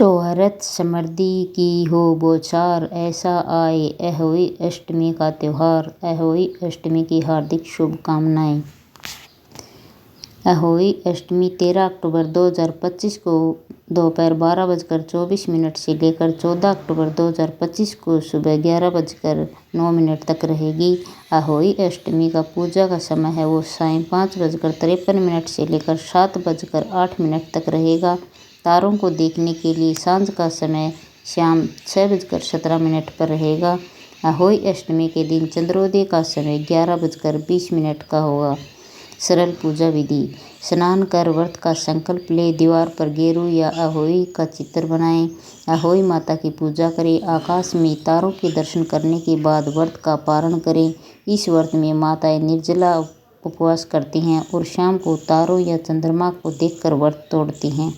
शोहरत समृद्धि की हो बौछार, ऐसा आए अहोई अष्टमी का त्योहार। अहोई अष्टमी की हार्दिक शुभकामनाएं। अहोई अष्टमी 13 अक्टूबर 2025 को दोपहर 12:24 से लेकर 14 अक्टूबर 2025 को सुबह 11:09 तक रहेगी। अहोई अष्टमी का पूजा का समय है वो सायं 5:53 से लेकर 7:08 तक रहेगा। तारों को देखने के लिए सांझ का समय शाम 6:17 पर रहेगा। अहोई अष्टमी के दिन चंद्रोदय का समय 11:20 का होगा। सरल पूजा विधि। स्नान कर व्रत का संकल्प ले, दीवार पर गेरू या अहोई का चित्र बनाएं। अहोई माता की पूजा करें। आकाश में तारों के दर्शन करने के बाद व्रत का पारण करें। इस व्रत में माताएं निर्जला उपवास करती हैं और शाम को तारों या चंद्रमा को देखकर व्रत तोड़ती हैं।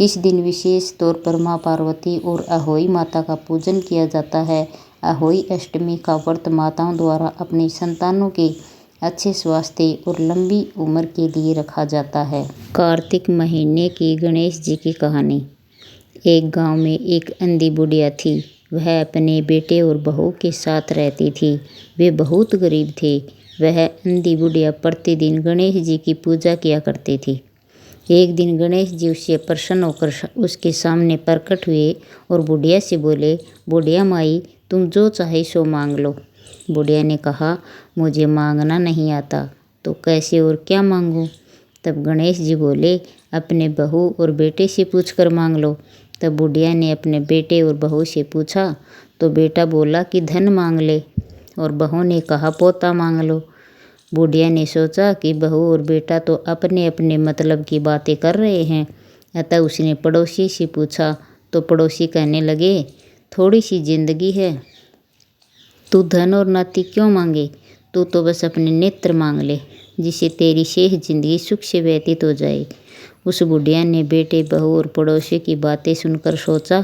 इस दिन विशेष तौर पर मां पार्वती और अहोई माता का पूजन किया जाता है। अहोई अष्टमी का व्रत माताओं द्वारा अपनी संतानों के अच्छे स्वास्थ्य और लंबी उम्र के लिए रखा जाता है। कार्तिक महीने की गणेश जी की कहानी। एक गांव में एक अंधी बुढ़िया थी। वह अपने बेटे और बहू के साथ रहती थी। वे बहुत गरीब थे। वह अंधी बुढ़िया प्रतिदिन गणेश जी की पूजा किया करती थी। एक दिन गणेश जी उससे प्रसन्न होकर उसके सामने प्रकट हुए और बुढ़िया से बोले, बुढ़िया माई, तुम जो चाहे सो मांग लो। बुढ़िया ने कहा, मुझे मांगना नहीं आता, तो कैसे और क्या मांगूं? तब गणेश जी बोले, अपने बहू और बेटे से पूछकर मांग लो। तब बुढ़िया ने अपने बेटे और बहू से पूछा तो बेटा बोला कि धन मांग ले और बहू ने कहा पोता मांग लो। बुढ़िया ने सोचा कि बहू और बेटा तो अपने अपने मतलब की बातें कर रहे हैं, अतः उसने पड़ोसी से पूछा तो पड़ोसी कहने लगे, थोड़ी सी जिंदगी है, तू धन और नाती क्यों मांगे? तू तो बस अपने नेत्र मांग ले, जिससे तेरी शेष जिंदगी सुख से व्यतीत हो जाए। उस बुढ़िया ने बेटे, बहू और पड़ोसी की बातें सुनकर सोचा,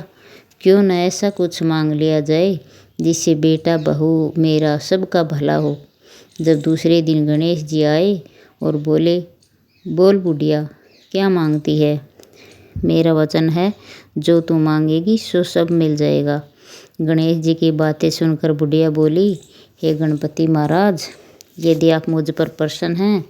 क्यों न ऐसा कुछ मांग लिया जाए जिससे बेटा बहू मेरा सबका भला हो। जब दूसरे दिन गणेश जी आए और बोले, बोल बुढ़िया, क्या मांगती है? मेरा वचन है, जो तू मांगेगी सो सब मिल जाएगा। गणेश जी की बातें सुनकर बुढ़िया बोली, हे गणपति महाराज, यदि आप मुझ पर प्रसन्न हैं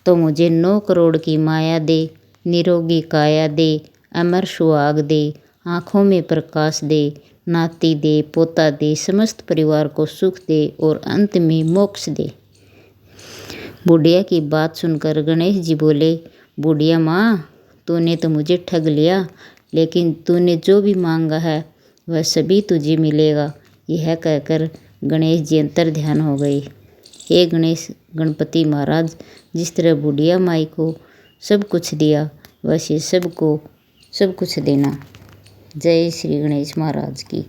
तो मुझे 9 करोड़ की माया दे, निरोगी काया दे, अमर सुहाग दे, आँखों में प्रकाश दे, नाती दे, पोता दे, समस्त परिवार को सुख दे और अंत में मोक्ष दे। बुढ़िया की बात सुनकर गणेश जी बोले, बुढ़िया माँ, तूने तो मुझे ठग लिया, लेकिन तूने जो भी मांगा है वह सभी तुझे मिलेगा। यह कहकर गणेश जी अंतर ध्यान हो गए। हे गणपति महाराज, जिस तरह बुढ़िया माई को सब कुछ दिया, वैसे सबको सब कुछ देना। जय श्री गणेश महाराज की।